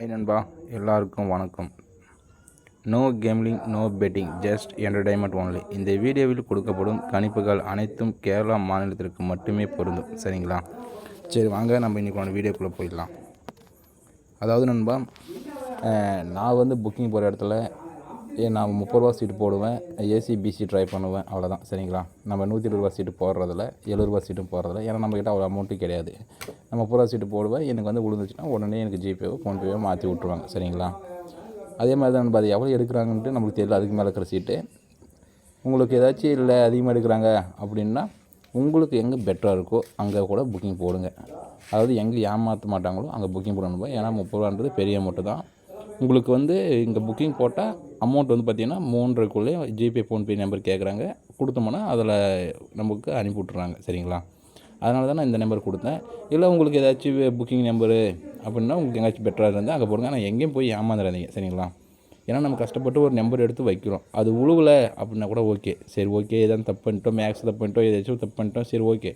நண்பா, எல்லாருக்கும் வணக்கம். No gambling, no betting, just entertainment only. இந்த வீடியோவில் கொடுக்கப்படும் கணிப்புகள் அனைத்தும் கேரளா மாநிலத்திற்கு மட்டுமே பொருந்தும். சரிங்களா? சரி, வாங்க நம்ம இன்றைக்கான வீடியோக்குள்ளே போயிடலாம். அதாவது நண்பா, நான் புக்கிங் போகிற இடத்துல நான் 30 ரூபா சீட்டு போடுவேன், ஏசிபிசி ட்ரை பண்ணுவேன், அவ்வளோதான். சரிங்களா? நம்ம 120 ரூபா சீட்டு போடுறதில்ல, 70 ரூபா சீட்டும் போடுறதில்ல. ஏன்னா நம்மக்கிட்ட அவ்வளோ அமௌண்ட்டு கிடையாது. நம்ம 30 ரூபா சீட்டு போடுவேன், எனக்கு விழுந்துச்சுன்னா உடனே எனக்கு ஜிபேவோ ஃபோன்பேவோ மாற்றி விட்ருவாங்க. சரிங்களா? அதே மாதிரி தான் நண்பா, அது எவ்வளோ எடுக்கிறாங்கன்ட்டு நம்மளுக்கு தெரியல. அதுக்கு மேலே இருக்கிற சீட்டு உங்களுக்கு ஏதாச்சும் இல்லை அதிகமாக எடுக்கிறாங்க அப்படின்னா, உங்களுக்கு எங்கே பெட்டராக இருக்கோ அங்கே கூட புக்கிங் போடுங்க. அதாவது எங்கே ஏமாற்ற மாட்டாங்களோ அங்கே புக்கிங் போடணும். ஏன்னா 30 ரூபான்றது பெரிய அமௌண்ட்டு தான். உங்களுக்கு இங்கே புக்கிங் போட்டால் அமௌண்ட் பார்த்திங்கன்னா 3:30க்குள்ளே ஜிபே ஃபோன்பே நம்பர் கேட்குறாங்க. கொடுத்தோம்னா அதில் நமக்கு அனுப்பி விட்றாங்க. சரிங்களா? அதனால தான் நான் இந்த நம்பர் கொடுத்தேன். இல்லை உங்களுக்கு ஏதாச்சும் புக்கிங் நம்பரு அப்படின்னா உங்களுக்கு எங்கேயாச்சும் பெட்டராக இருந்தால் அங்கே போடுங்க. ஆனால் எங்கேயும் போய் ஏமாந்துடாதீங்க. சரிங்களா? ஏன்னா நம்ம கஷ்டப்பட்டு ஒரு நம்பர் எடுத்து வைக்கிறோம், அது உழுவலை அப்படின்னா கூட ஓகே, சரி ஓகே, எதாவது தப்பு பண்ணிட்டோம், மேக்ஸ் தப்பு பண்ணிட்டோம், ஏதாச்சும் தப்பு பண்ணிட்டோம், சரி ஓகே.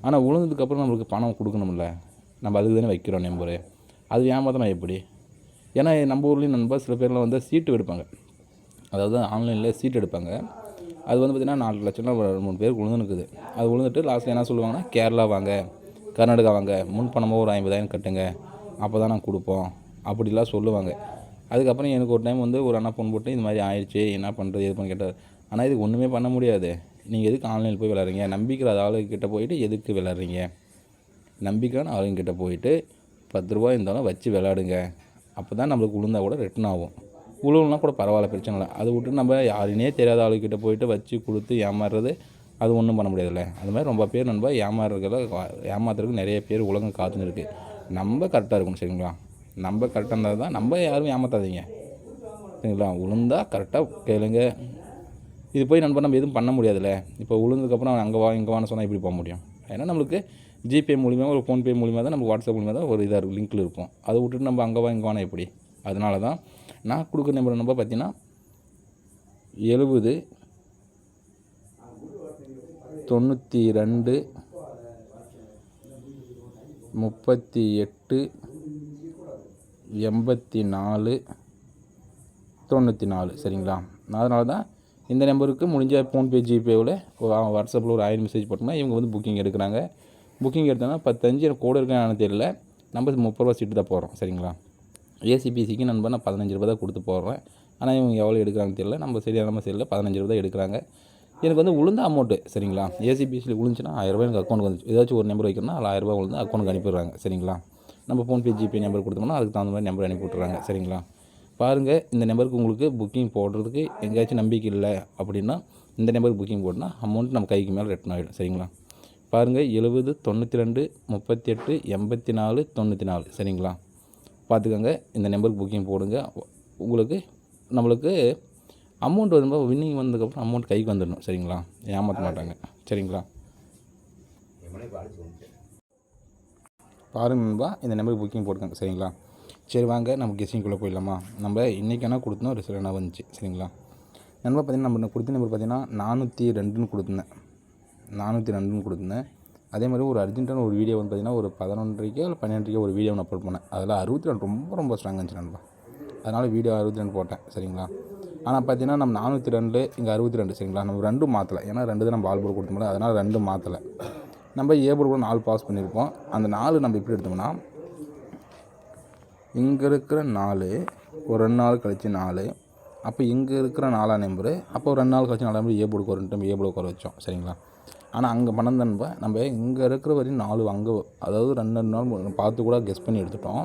ஆனால் உழுந்ததுக்கப்புறம் நம்மளுக்கு பணம் கொடுக்கணும்ல, நம்ம அதுக்கு தானே வைக்கிறோம் நம்பரு. அது ஏமாத்தினா எப்படி? ஏன்னா நம்ம ஊர்லேயும் நண்பர் சில பேர்லாம் சீட்டு எடுப்பாங்க. அதாவது ஆன்லைனில் சீட் எடுப்பாங்க. அது பார்த்திங்கன்னா 4 லட்சம்னா 3 பேருக்கு விழுந்துனுக்குது. அது விழுந்துட்டு லாஸ்ட்டில் என்ன சொல்லுவாங்கன்னா, கேரளா வாங்க, கர்நாடகா வாங்க, முன் பணமாக ஒரு 50,000 கட்டுங்க, அப்போ தான் நாங்கள் கொடுப்போம் அப்படிலாம் சொல்லுவாங்க. அதுக்கப்புறம் எனக்கு ஒரு டைம் ஒரு அண்ணா ஃபோன் போட்டு இது மாதிரி ஆயிடுச்சு, என்ன பண்ணுறது எது பண்ண கேட்டார். ஆனால் இதுக்கு ஒன்றுமே பண்ண முடியாது. நீங்கள் எதுக்கு ஆன்லைனில் போய் விளாட்றீங்க? நம்பிக்கிற ஆளுகிட்ட போயிட்டு எதுக்கு விளாட்றீங்க? நம்பிக்கையான ஆளுங்கிட்ட போயிட்டு 10 ரூபா இருந்தாலும் வச்சு விளாடுங்க. அப்போ தான் நம்மளுக்கு விழுந்தால் கூட ரிட்டன் ஆகும். உழுவுனா கூட பரவாயில்ல, பிரச்சனை இல்லை. அதை விட்டு நம்ம யாருன்னே தெரியாத ஆளுக்கிட்ட போயிட்டு வச்சு கொடுத்து ஏமாறுறது, அது ஒன்றும் பண்ண முடியாதுல்ல. அது மாதிரி ரொம்ப பேர் நண்பா ஏமாத்துறதுக்கு நிறைய பேர் உலகம் காத்துன்னு இருக்குது. நம்ம கரெக்டாக இருக்கணும். சரிங்களா? நம்ம கரெக்டாக இருந்தால் தான், நம்ம யாரும் ஏமாற்றாதீங்க. சரிங்களா? உளுந்தா கரெக்டாக கேளுங்க. இது போய் நம்ம எதுவும் பண்ண முடியாதுல்ல. இப்போ உளுந்ததுக்கப்புறம் அங்கே வா இங்கே வான்னு சொன்னால் எப்படி போக முடியும்? ஏன்னா நம்மளுக்கு ஜிபே மூலிமா, ஒரு ஃபோன்பே மூலிமா தான், நம்ம வாட்ஸ்அப் மூலிமா தான் ஒரு இதாக இருக்கும், லிங்க்கில் இருக்கும். அதை விட்டுட்டு நம்ம அங்கே வா இங்கே வானா எப்படி? அதனால தான் நான் கொடுக்குற நம்பர் பார்த்தீங்கன்னா 70 92 38 84 94. சரிங்களா? அதனால தான் இந்த நம்பருக்கு முடிஞ்ச ஃபோன்பே ஜிபேவில் வாட்ஸ்அப்பில் ஒரு 1000 மெசேஜ் போட்டோம்னா இவங்க புக்கிங் எடுக்கிறாங்க. புக்கிங் எடுத்தோன்னா 10 எனக்கு கூட இருக்கான்னு தெரியல, நம்ம 30 ரூபா சீட்டு தான் போடுறோம். சரிங்களா? ஏசிபிசிக்கு நான் 15 ரூபா தான் கொடுத்து போடுறேன். ஆனால் இவங்க எவ்வளோ எடுக்கிறாங்கன்னு தெரியல, நம்ம சரியான சரியில்லை, 15 ரூபா தான் எடுக்கிறாங்க. எனக்கு உளுந்த அமௌண்ட்டு. சரிங்களா? ஏசிபிசியில் விழுந்துச்சுன்னா 1000 ரூபா எனக்கு அக்கௌண்ட் வந்துச்சு. ஏதாச்சும் ஒரு நம்பர் வைக்கணும்னா அதில் 1000 ரூபா விழுந்து அக்கௌண்ட்டுக்கு அனுப்பிடுறாங்க. சரிங்களா? நம்ம ஃபோன்பே ஜிபே நம்பர் கொடுத்தோம்னா அதுக்கு தகுந்த மாதிரி நம்பர் அனுப்பி விட்றாங்க. சரிங்களா? பாருங்கள், இந்த நம்பருக்கு உங்களுக்கு புக்கிங் போடுறதுக்கு எங்கேயாச்சும் நம்பிக்கை இல்லை அப்படின்னா இந்த நம்பருக்கு புக்கிங் போட்டுனா அமௌண்ட் நம்ம கைக்கு மேலே ரிட்டன் ஆகிடும். சரிங்களா? பாருங்கள், 70 92 38 84 94. சரிங்களா? பார்த்துக்கோங்க, இந்த நம்பருக்கு புக்கிங் போடுங்க. நம்மளுக்கு அமௌண்ட் வரும்போது வின்னிங் வந்ததுக்கப்புறம் அமௌண்ட் கைக்கு வந்துடணும். சரிங்களா? ஏமாற்ற மாட்டாங்க. சரிங்களா? பாருங்கப்பா, இந்த நம்பருக்கு புக்கிங் போட்டுக்கோங்க. சரிங்களா? சரி, வாங்க நம்ம கெஸ்ஸிங்குள்ளே போயிடலாமா? நம்ம இன்றைக்கான கொடுத்தோம், ரிசல்ட் என்ன வந்துச்சு. சரிங்களா? நண்பா, பார்த்திங்கன்னா நம்ம கொடுத்த நம்பர் பார்த்திங்கன்னா 402ன்னு கொடுத்துருந்தேன். 402ன்னு கொடுத்துருந்தேன். அதே மாதிரி ஒரு அர்ஜென்ட்டான ஒரு வீடியோ பார்த்திங்கன்னா ஒரு 11:30 இல்லை 12:30 ஒரு வீடியோ நான் அப்லோட் பண்ணேன். அதில் 62 ரொம்ப ஸ்ட்ராங்காக இருந்துச்சு நண்பா. அதனால் வீடியோ 62 போட்டேன். சரிங்களா? ஆனால் பார்த்திங்கன்னா நம்ம 402 இங்கே 62. சரிங்களா? நம்ம 2 மாற்றலை. ஏன்னா 2 தான் நம்ம ஆல் போர்டு கொடுத்தோம்ல, அதனால் 2 மாற்றலை. நம்ம ஏ போர்டு கூட 4 பாஸ் பண்ணியிருப்போம். அந்த 4 நம்ம எப்படி எடுத்தோம்னா, இங்கே இருக்கிற 4 ஒரு 2 நாள் கழித்து 4, அப்போ இங்கே இருக்கிற 4ஆம் நம்பரு, அப்போ ஒரு 2 நாள் கழிச்சு 4ஆம் நம்பர் ஏ போர்டுக்கு ஒரு டைம் ஏ போர்டுக்கு வர வச்சோம். சரிங்களா? ஆனால் அங்கே பணந்தன்பா நம்ம இங்கே இருக்கிற வரையும் 4 அங்கே, அதாவது 2 நாள் பார்த்து கூட கெஸ் பண்ணி எடுத்துட்டோம்.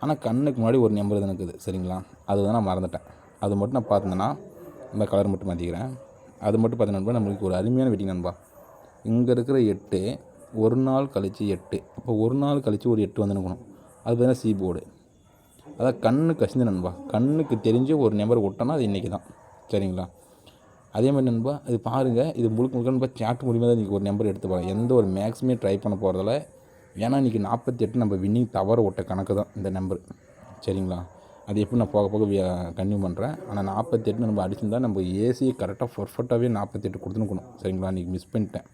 ஆனால் கண்ணுக்கு முன்னாடி ஒரு நம்பர் தான் இருக்குது. சரிங்களா? அதுதான் நான் மறந்துட்டேன். அது மட்டும் நான் பார்த்தேன்னா இந்த கலர் மட்டும் மாற்றிக்கிறேன். அது மட்டும் பார்த்தீங்கன்னா நம்மளுக்கு ஒரு அருமையான வெட்டிங் நண்பா. இங்கே இருக்கிற 8 ஒரு நாள் கழித்து 8, அப்போ ஒரு நாள் கழித்து ஒரு 8 வந்துனுக்கணும். அது பார்த்தீங்கன்னா சி போர்டு. அதான் கண்ணு கசிந்து நண்பா, கண்ணுக்கு தெரிஞ்சு ஒரு நம்பர் விட்டோன்னா அது இன்றைக்கி தான். சரிங்களா? அதே மாதிரி நண்பா, இது பாருங்கள், இது முழுக்க நண்பா சாட் மூலிமா தான் இன்றைக்கி ஒரு நம்பர் எடுத்து போகிறேன். எந்த ஒரு மேக்ஸுமே ட்ரை பண்ண போகிறதில்ல. ஏன்னா இன்றைக்கி 48 நம்ம வின்னிங் தவற விட்ட கணக்கு தான் இந்த நம்பர். சரிங்களா? அது எப்படி நான் போக போக கன்டினியூ பண்ணுறேன். ஆனால் 48 நம்ம அடிச்சிருந்தால் நம்ம ஏசி கரெக்டாக பர்ஃபெக்டாகவே 48 கொடுத்துனுக்கணும். சரிங்களா? இன்றைக்கி மிஸ் பண்ணிட்டேன்.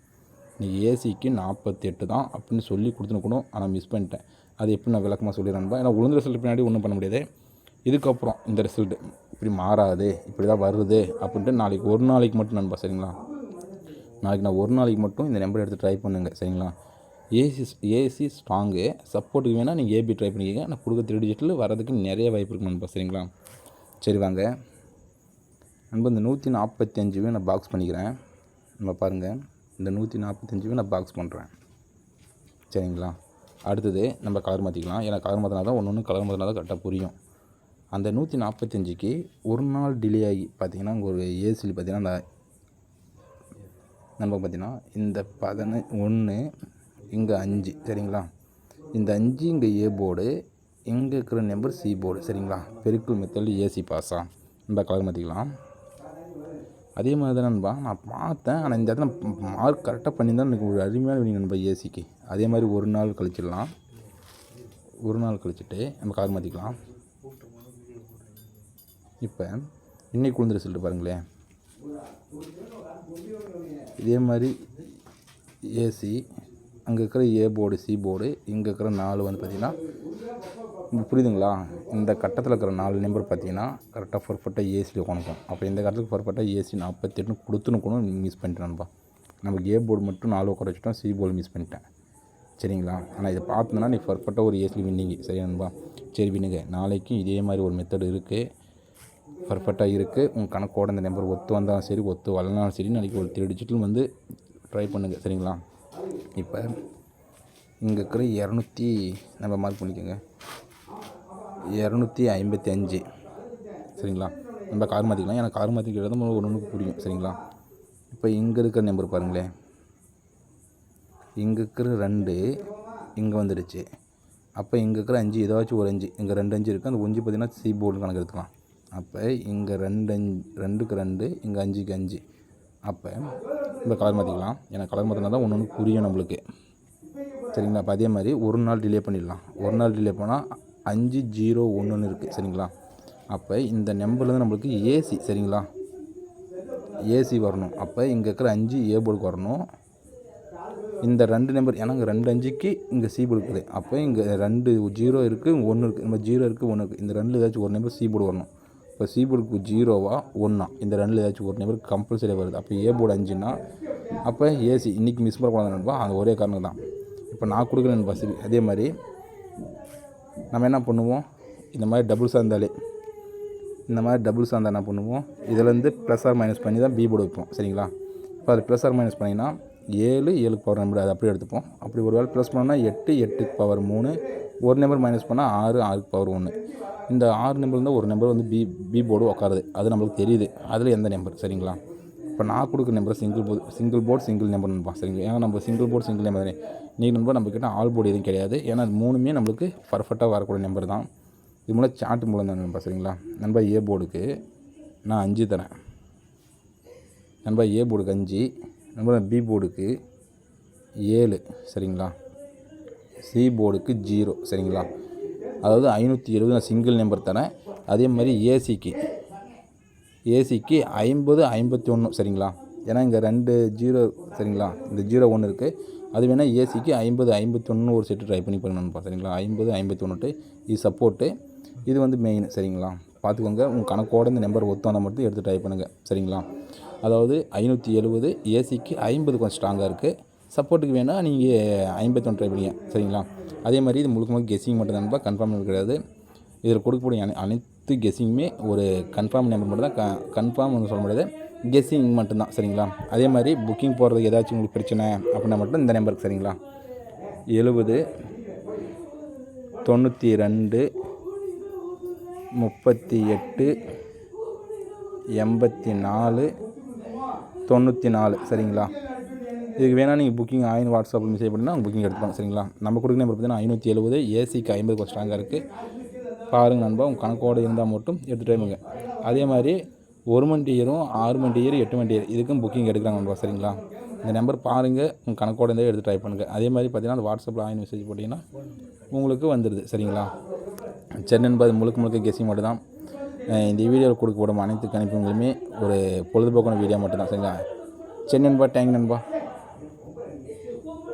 இன்றைக்கி ஏசிக்கு 48 தான் அப்படின்னு சொல்லி கொடுத்துனுக்கணும். ஆனால் மிஸ் பண்ணிட்டேன். அது எப்படி நான் விளக்கமாக சொல்லிடுறேன்பா. ஏன்னா உளுந்த ரிசல்ட் பின்னாடி ஒன்றும் பண்ண முடியாது. இதுக்கப்புறம் இந்த ரிசல்ட்டு இப்படி மாறாது, இப்படி தான் வருது அப்படின்ட்டு நாளைக்கு ஒரு நாளைக்கு மட்டும் நண்பா, சரிங்களா? நாளைக்கு நான் ஒரு நாளைக்கு மட்டும் இந்த நம்பர் எடுத்து ட்ரை பண்ணுங்க, சரிங்களா? ஏசி ஸ்ட்ராங்கு, சப்போர்ட்டுக்கு வேணால் நீங்கள் ஏபி ட்ரை பண்ணிக்கோங்க. நான் கொடுக்க 3 டிஜிட்டில் வரதுக்கு நிறைய வாய்ப்பு இருக்கு நண்பா, சரிங்களா? சரி வாங்க நண்பா, இந்த 145 நான் பாக்ஸ் பண்ணிக்கிறேன். நம்ம பாருங்கள், இந்த 145 நான் பாக்ஸ் பண்ணுறேன், சரிங்களா? அடுத்தது நம்ம கலர் மாற்றிக்கலாம். ஏன்னா கலர் மாற்றினா தான் ஒன்று கலர் மாற்றினா தான் கரெக்டாக புரியும். அந்த 145க்கு ஒரு நாள் டிலே ஆகி பார்த்திங்கன்னா ஒரு ஏசியில் பார்த்திங்கன்னா அந்த நம்ம பார்த்திங்கன்னா இந்த 11 இங்கே 5, சரிங்களா? இந்த 5 இங்கே ஏ போர்டு, இங்கே இருக்கிற நம்பர் சி போர்டு, சரிங்களா? பெருக்கல் மெத்தட் ஏசி பாஸா நம்ம கலர் மாற்றிக்கலாம். அதே மாதிரி தான் நண்பா நான் பார்த்தேன். ஆனால் இந்த இடத்துல மார்க் கரெக்டாக பண்ணியிருந்தால் எனக்கு ஒரு அருமையான வினிங் நண்பா ஏசிக்கு. அதே மாதிரி ஒரு நாள் கழிச்சிடலாம். ஒரு நாள் கழிச்சுட்டு நம்ம கலர் மாற்றிக்கலாம். இப்போ இன்னைக்கு உளுந்து ரிசல்ட்டு பாருங்களேன். இதே மாதிரி ஏசி, அங்கே இருக்கிற ஏ போர்டு சி போர்டு, இங்கே இருக்கிற 4 வந்து பார்த்திங்கன்னா புரியுதுங்களா? இந்த கட்டத்தில் இருக்கிற 4 நம்பர் பார்த்திங்கன்னா கரெக்டாக பர்ஃபெக்டாக ஏசியில் உட்காந்துக்கும். அப்போ இந்த கட்டத்துக்கு பர்ஃபெக்டாக ஏசி 48 கொடுத்துனுக்கணும். மிஸ் பண்ணிட்டேன்ப்பா. நமக்கு ஏ போர்டு மட்டும் 4 உட்கார வச்சுட்டோம், சி போர்டு மிஸ் பண்ணிட்டேன், சரிங்களா? ஆனால் இதை பார்த்தோன்னா நீ பர்ஃபெக்டாக ஒரு ஏசியில் வின்னிங்க, சரியான்பா? சரி வின்னுங்க. நாளைக்கு இதே மாதிரி ஒரு மெத்தட் இருக்குது, பர்ஃபெக்டாக இருக்குது. உங்கள் கணக்கோட இந்த நம்பர் ஒத்து வந்தாலும் சரி, ஒத்து வரலனாலும் சரி, நாளைக்கு ஒரு 3 டிஜிட்டில் வந்து ட்ரை பண்ணுங்கள், சரிங்களா? இப்போ இங்கே இருக்கிற 200 நம்ம மார்க் பண்ணிக்கோங்க, 255, சரிங்களா? நம்ம கார் மாற்றிக்கலாம். ஏன்னா கார் மாற்றிக்கிறது ஒன்று புரியும், சரிங்களா? இப்போ இங்கே இருக்கிற நம்பர் பாருங்களேன். இங்கே இருக்கிற 2 இங்கே வந்துடுச்சு. அப்போ இங்கே இருக்கிற 5 ஏதாச்சும் ஒரு 5, இங்கே 2 5 இருக்குது. அந்த 5 பார்த்திங்கன்னா சி போர்டு கணக்கு எடுத்துக்கலாம். அப்போ இங்கே 2க்கு 2, இங்கே 5க்கு 5. அப்போ இந்த கலர் மாற்றிக்கலாம். ஏன்னா கலர் மாற்றினா தான் ஒன்று புரியும் நம்மளுக்கு, சரிங்களா? அப்போ அதே மாதிரி ஒரு நாள் டிலே பண்ணிடலாம். ஒரு நாள் டிலே போனால் 501 இருக்குது, சரிங்களா? அப்போ இந்த நம்பர்லேருந்து நம்மளுக்கு ஏசி, சரிங்களா? ஏசி வரணும். அப்போ இங்கே இருக்கிற 5 ஏ போர்டுக்கு வரணும். இந்த 2 நம்பர், ஏன்னா இங்கே 2 5க்கு இங்கே சி போர்டு இருக்குது. அப்போ இங்கே 2 0 இருக்குது, இங்கே 1 இருக்குது. நம்ம 0 இருக்குது, 1 இருக்குது. இந்த 2 ஏதாச்சும் ஒரு நம்பர் சி போர்டு வரணும். இப்போ சி போர்டுக்கு 0வா 1ஆ, இந்த 2 ஏதாச்சும் ஒரு நம்பர் கம்பல்சரியாக வருது. அப்போ ஏ போர்டு 5னா அப்போ ஏசி இன்றைக்கி மிஸ் பண்ணக்கூடாது நண்பா. அந்த ஒரே காரணம் தான். இப்போ நான் கொடுக்குறேன் நண்பா. சரி, அதே மாதிரி நம்ம என்ன பண்ணுவோம், இந்த மாதிரி டபுள்ஸாக இருந்தாலே, இந்த மாதிரி டபுள்ஸாக இருந்தால் என்ன பண்ணுவோம், இதிலேருந்து ப்ளஸ் ஆர் மைனஸ் பண்ணி தான் பி போர்டு வைப்போம், சரிங்களா? இப்போ அது ப்ளஸ் ஆர் மைனஸ் பண்ணிங்கன்னா 7 7க்கு பவர் நம்பர், அது அப்படியே எடுத்துப்போம். அப்படி ஒரு வேளை ப்ளஸ் பண்ணால் 8 8க்கு பவர் 3, ஒரு நம்பர் மைனஸ் பண்ணால் 6 6க்கு பவர் 1. இந்த 6 நம்பர் இருந்தால் ஒரு நம்பர் வந்து பி போர்டு உட்காருது, அது நம்மளுக்கு தெரியுது. அதில் எந்த நம்பர், சரிங்களா? இப்போ நான் கொடுக்குற number single board single number நண்பா, சரிங்களா? ஏன்னா நம்ம சிங்கிள் போர்டு சிங்கிள் நம்பர் தானே. நீ நண்பர் நம்மக்கிட்ட ஆல் போர்டு எதுவும் கிடையாது. ஏன்னா அது 3மே நம்மளுக்கு பர்ஃபெக்டாக வரக்கூடிய நம்பர் தான். இது மூலம் சார்ட் மூலம் தான் நண்பா, சரிங்களா? நண்பா ஏ போர்டுக்கு நான் 5 தரேன் நண்பா. ஏ போர்டுக்கு 5 நண்பா. பி போர்டுக்கு 7, சரிங்களா? சி போர்டுக்கு 0, சரிங்களா? அதாவது 570 நான் சிங்கிள் நம்பர் தரேன். அதே மாதிரி ஏசிக்கு 50 51, சரிங்களா? ஏன்னா இங்கே 2 0, சரிங்களா? இந்த 0 1 இருக்குது. அது வேணால் ஏசிக்கு 50 51 ஒரு செட்டு ட்ரை பண்ணி பண்ணணும்ப்பா, சரிங்களா? 50 51 இது சப்போர்ட்டு, இது வந்து மெயின், சரிங்களா? பார்த்துக்கோங்க. உங்கள் கணக்கோட இந்த நம்பர் ஒத்தான மட்டும் எடுத்து ட்ரை பண்ணுங்கள், சரிங்களா? அதாவது 570 ஏசிக்கு 50 கொஞ்சம் ஸ்ட்ராங்காக இருக்குது. சப்போர்ட்டுக்கு வேணால் நீங்கள் 51 ட்ரை பண்ணிங்க, சரிங்களா? அதே மாதிரி இது முழுக்க கெஸ்ஸிங் மட்டும் தான்ப்பா, கன்ஃபார்ம் நம்பர் கிடையாது. இதில் கொடுக்கக்கூடிய அனைத்து கெஸ்ஸிங்குமே ஒரு கன்ஃபார்ம் நம்பர் மட்டும் தான். கன்ஃபார்ம் ஒன்று சொல்ல முடியாது, கெஸ்ஸிங் மட்டும்தான், சரிங்களா? அதே மாதிரி புக்கிங் போகிறதுக்கு ஏதாச்சும் உங்களுக்கு பிரச்சனை அப்படின்னா மட்டும் இந்த நம்பருக்கு, சரிங்களா? 70 92 38 84 94, சரிங்களா? இதுக்கு வேணால் நீங்கள் புக்கிங் ஆயின் வாட்ஸ்அப்பில் மெசேஜ் பண்ணினா புக்கிங் எடுத்துப்பாங்க, சரிங்களா? நம்ம கொடுக்குற நம்பர் பார்த்தீங்கன்னா 570, ஏசிக்கு 50 கொஞ்சம் ஸ்ட்ராங்காக இருக்குது. பாருங்கள் நண்பா, உங்கள் கணக்கோடு இருந்தால் மட்டும் எடுத்துகிட்டு வைங்க. அதே மாதிரி 1 மணி டியரும் 6 மணி டியர் 8 மணி டியர் இதுக்கும் புக்கிங் எடுக்கிறாங்க நண்பா, சரிங்களா? இந்த நம்பர் பாருங்கள், உங்கள் கணக்கோடு இருந்தால் எடுத்து ட்ரை பண்ணுங்கள். அதே மாதிரி பார்த்தீங்கன்னா அந்த வாட்ஸ்அப்பில் ஆயின் மெசேஜ் போட்டிங்கன்னா உங்களுக்கு வந்துடுது, சரிங்களா? சரி நண்பா, அது முழுக்க கெஸ்ஸிங் மட்டும் தான். இந்த வீடியோவில் கொடுக்கப்படும் அனைத்து கணிப்புகளுமே ஒரு பொழுதுபோக்கான வீடியோ மட்டும் தான், சரிங்களா? சரி நண்பா, தேங்க் நண்பா.